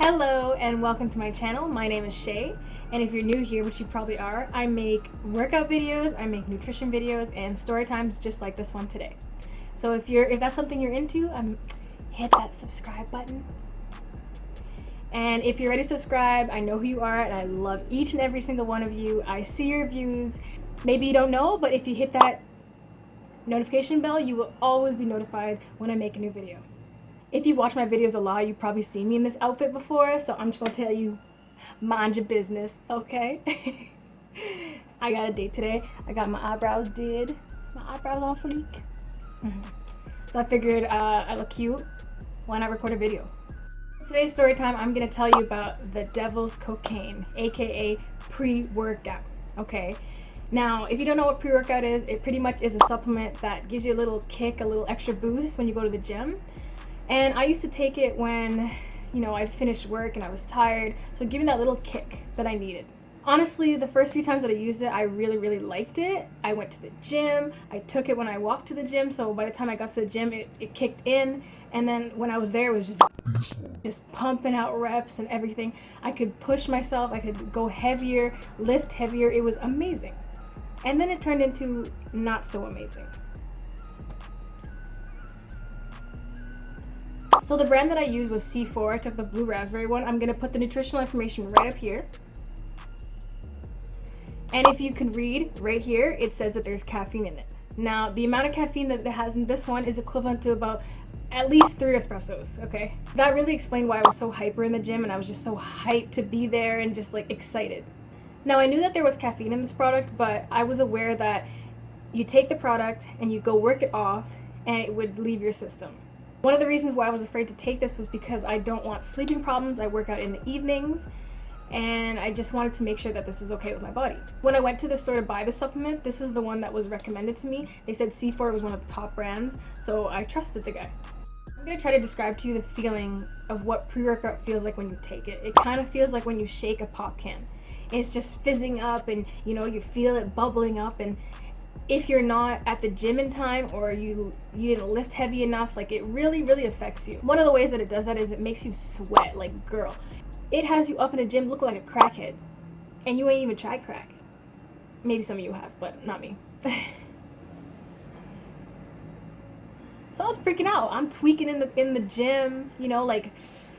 Hello and welcome to my channel. My name is Shay, and if you're new here, which you probably are, I make workout videos, I make nutrition videos, and story times just like this one today. So if that's something you're into, hit that subscribe button. And if you're already subscribed, I know who you are, and I love each and every single one of you. I see your views. Maybe you don't know, but if you hit that notification bell, you will always be notified when I make a new video. If you watch my videos a lot, you've probably seen me in this outfit before, so I'm just gonna tell you, mind your business, okay? I got a date today. I got my eyebrows did. My eyebrows on fleek. So I figured I look cute. Why not record a video? Today's story time, I'm gonna tell you about the devil's cocaine, aka pre-workout, okay? Now, if you don't know what pre-workout is, it pretty much is a supplement that gives you a little kick, a little extra boost when you go to the gym. And I used to take it when, I'd finished work and I was tired, so give me that little kick that I needed. Honestly, the first few times that I used it, I really, really liked it. I went to the gym, I took it when I walked to the gym, so by the time I got to the gym, it kicked in, and then when I was there, it was just pumping out reps and everything. I could push myself, I could go heavier, lift heavier, it was amazing. And then it turned into not so amazing. So the brand that I used was C4. I took the blue raspberry one. I'm gonna put the nutritional information right up here. And if you can read right here, it says that there's caffeine in it. Now, the amount of caffeine that it has in this one is equivalent to about at least 3 espressos, okay? That really explained why I was so hyper in the gym and I was just so hyped to be there and just like excited. Now, I knew that there was caffeine in this product, but I was aware that you take the product and you go work it off and it would leave your system. One of the reasons why I was afraid to take this was because I don't want sleeping problems. I work out in the evenings and I just wanted to make sure that this is okay with my body. When I went to the store to buy the supplement, this was the one that was recommended to me. They said C4 was one of the top brands, so I trusted the guy. I'm gonna try to describe to you the feeling of what pre-workout feels like when you take it. It kind of feels like when you shake a pop can. It's just fizzing up and you feel it bubbling up, and if you're not at the gym in time or you didn't lift heavy enough, like it really, really affects you. One of the ways that it does that is it makes you sweat like girl. It has you up in a gym looking like a crackhead, and you ain't even tried crack. Maybe some of you have, but not me. So I was freaking out. I'm tweaking in the gym, like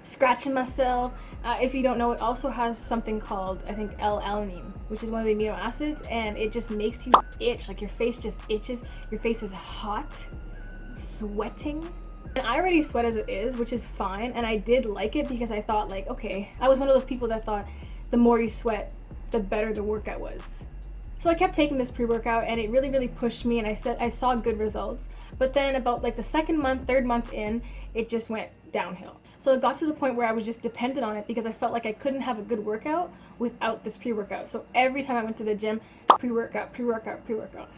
scratching myself. If you don't know, it also has something called, I think, L-alanine, which is one of the amino acids, and it just makes you itch. Like your face just itches. Your face is hot, sweating. And I already sweat as it is, which is fine. And I did like it because I thought, like, okay, I was one of those people that thought the more you sweat, the better the workout was. So I kept taking this pre-workout and it really, really pushed me, and I saw good results. But then about like the second month, third month in, it just went downhill. So it got to the point where I was just dependent on it because I felt like I couldn't have a good workout without this pre-workout. So every time I went to the gym, pre-workout, pre-workout, pre-workout.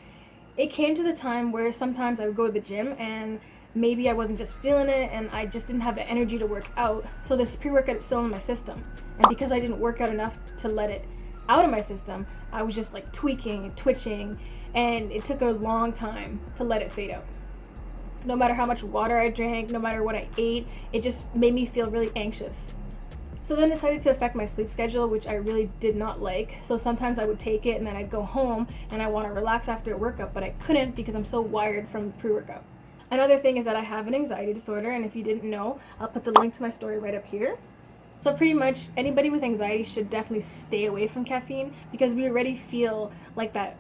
It came to the time where sometimes I would go to the gym and maybe I wasn't just feeling it and I just didn't have the energy to work out. So this pre-workout is still in my system. And because I didn't work out enough to let it out of my system, I was just like tweaking and twitching, and it took a long time to let it fade out. No matter how much water I drank, no matter what I ate, it just made me feel really anxious. So then it decided to affect my sleep schedule, which I really did not like. So sometimes I would take it and then I'd go home and I want to relax after a workout, but I couldn't because I'm so wired from pre-workout. Another thing is that I have an anxiety disorder, and if you didn't know, I'll put the link to my story right up here. So pretty much anybody with anxiety should definitely stay away from caffeine because we already feel like that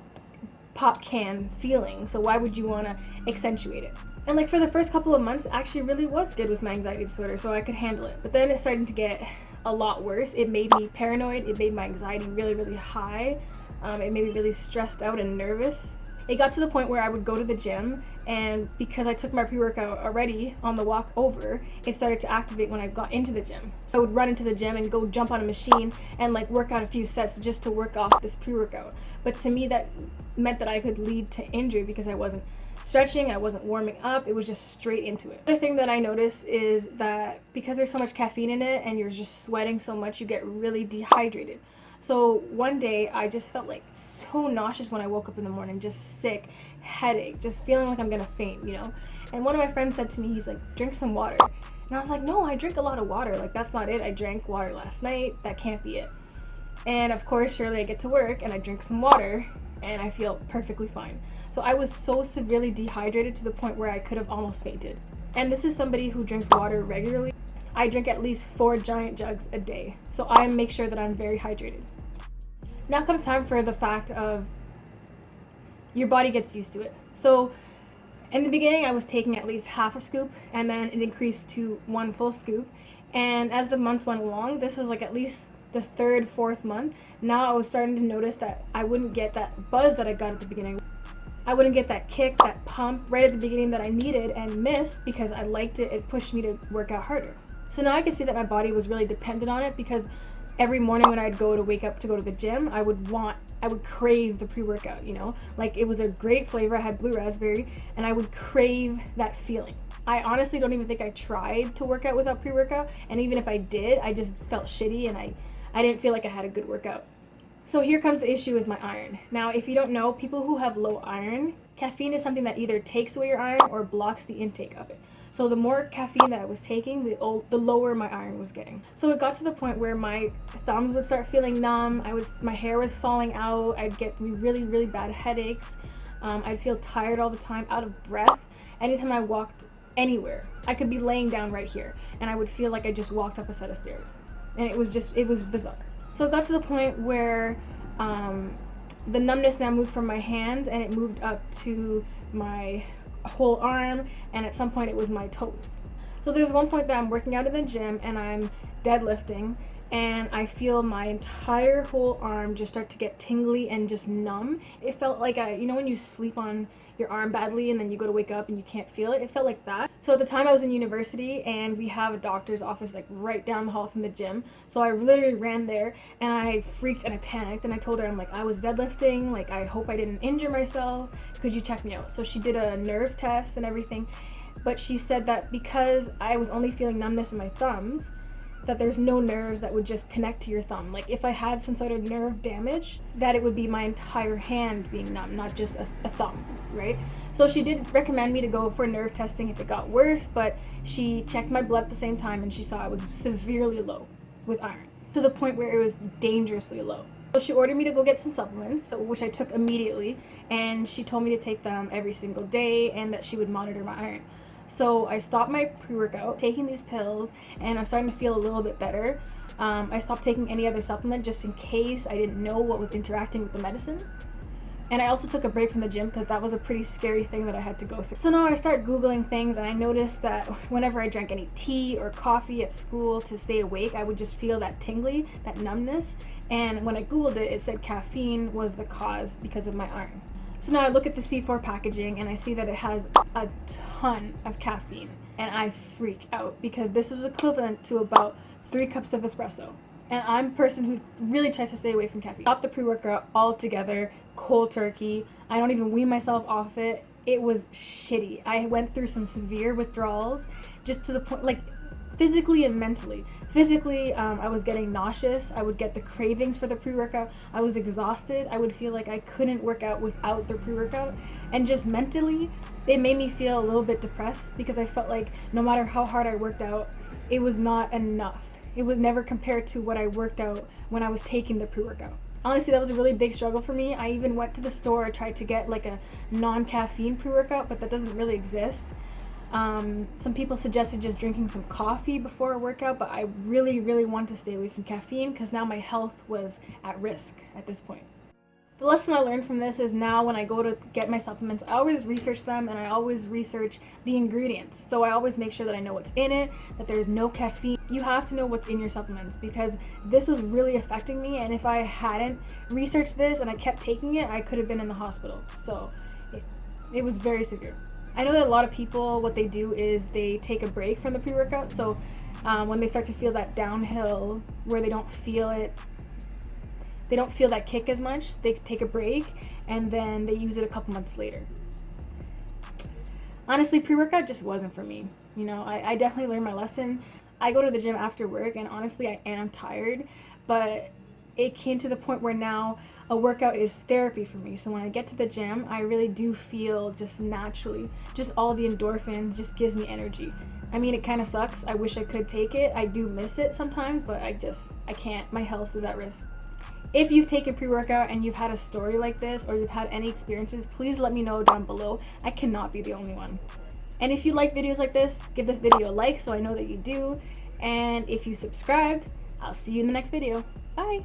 pop can feeling. So why would you want to accentuate it? And like for the first couple of months, actually really was good with my anxiety disorder, so I could handle it. But then it started to get a lot worse. It made me paranoid. It made my anxiety really, really high. It made me really stressed out and nervous. It got to the point where I would go to the gym, and because I took my pre-workout already on the walk over, it started to activate when I got into the gym. So I would run into the gym and go jump on a machine and like work out a few sets just to work off this pre-workout. But to me, that meant that I could lead to injury because I wasn't stretching, I wasn't warming up, it was just straight into it. The thing that I noticed is that because there's so much caffeine in it and you're just sweating so much, you get really dehydrated. So one day I just felt like so nauseous when I woke up in the morning, just sick, headache, just feeling like I'm gonna faint, And one of my friends said to me, he's like, drink some water. And I was like, no, I drink a lot of water. Like, that's not it. I drank water last night. That can't be it. And of course, surely I get to work and I drink some water and I feel perfectly fine. So I was so severely dehydrated to the point where I could have almost fainted. And this is somebody who drinks water regularly. I drink at least 4 giant jugs a day. So I make sure that I'm very hydrated. Now comes time for the fact of your body gets used to it. So in the beginning, I was taking at least half a scoop, and then it increased to 1 full scoop. And as the months went along, this was like at least the 3rd, 4th month, now I was starting to notice that I wouldn't get that buzz that I got at the beginning. I wouldn't get that kick, that pump right at the beginning that I needed and missed because I liked it. It pushed me to work out harder. So now I could see that my body was really dependent on it, because every morning when I'd go to wake up to go to the gym, I would crave the pre-workout, you know? Like, it was a great flavor. I had blue raspberry, and I would crave that feeling. I honestly don't even think I tried to work out without pre-workout, and even if I did, I just felt shitty, and I didn't feel like I had a good workout. So here comes the issue with my iron. Now, if you don't know, people who have low iron, caffeine is something that either takes away your iron or blocks the intake of it. So the more caffeine that I was taking, the lower my iron was getting. So it got to the point where my thumbs would start feeling numb. My hair was falling out. I'd get really, really bad headaches. I'd feel tired all the time, out of breath. Anytime I walked anywhere, I could be laying down right here, and I would feel like I just walked up a set of stairs. And it was bizarre. So it got to the point where the numbness now moved from my hand, and it moved up to my whole arm, and at some point it was my toes. So there's one point that I'm working out in the gym and I'm deadlifting, and I feel my entire whole arm just start to get tingly and just numb. It felt like when you sleep on your arm badly and then you go to wake up and you can't feel it. It felt like that. So at the time I was in university, and we have a doctor's office like right down the hall from the gym. So I literally ran there, and I freaked and I panicked, and I told her, I'm like, I was deadlifting, like, I hope I didn't injure myself. Could you check me out? So she did a nerve test and everything. But she said that because I was only feeling numbness in my thumbs, that there's no nerves that would just connect to your thumb. Like, if I had some sort of nerve damage, that it would be my entire hand being numb, not just a thumb, right? So she did recommend me to go for nerve testing if it got worse, but she checked my blood at the same time, and she saw I was severely low with iron, to the point where it was dangerously low. So she ordered me to go get some supplements, which I took immediately, and she told me to take them every single day and that she would monitor my iron. So I stopped my pre-workout, taking these pills, and I'm starting to feel a little bit better. I stopped taking any other supplement just in case I didn't know what was interacting with the medicine. And I also took a break from the gym because that was a pretty scary thing that I had to go through. So now I start Googling things, and I noticed that whenever I drank any tea or coffee at school to stay awake, I would just feel that tingly, that numbness. And when I Googled it, it said caffeine was the cause because of my iron. So now I look at the C4 packaging, and I see that it has a ton of caffeine, and I freak out because this was equivalent to about 3 cups of espresso. And I'm a person who really tries to stay away from caffeine. Stop the pre-workout altogether, cold turkey. I don't even wean myself off it. It was shitty. I went through some severe withdrawals, just to the point, like, physically and mentally. Physically, I was getting nauseous. I would get the cravings for the pre-workout. I was exhausted. I would feel like I couldn't work out without the pre-workout. And just mentally, it made me feel a little bit depressed because I felt like no matter how hard I worked out, it was not enough. It would never compare to what I worked out when I was taking the pre-workout. Honestly, that was a really big struggle for me. I even went to the store, tried to get like a non-caffeine pre-workout, but that doesn't really exist. Some people suggested just drinking some coffee before a workout, but I really, really want to stay away from caffeine because now my health was at risk at this point. The lesson I learned from this is now when I go to get my supplements, I always research them, and I always research the ingredients. So I always make sure that I know what's in it, that there's no caffeine. You have to know what's in your supplements because this was really affecting me, and if I hadn't researched this and I kept taking it, I could have been in the hospital. So it was very severe. I know that a lot of people, what they do is they take a break from the pre-workout. So when they start to feel that downhill where they don't feel it, they don't feel that kick as much, they take a break and then they use it a couple months later. Honestly, pre-workout just wasn't for me. You know, I definitely learned my lesson. I go to the gym after work, and honestly, I am tired, but it came to the point where now a workout is therapy for me. So when I get to the gym, I really do feel just naturally, just all the endorphins just gives me energy. I mean, it kind of sucks. I wish I could take it. I do miss it sometimes, but I can't. My health is at risk. If you've taken pre-workout and you've had a story like this, or you've had any experiences, please let me know down below. I cannot be the only one. And if you like videos like this, give this video a like so I know that you do. And if you subscribed, I'll see you in the next video. Bye.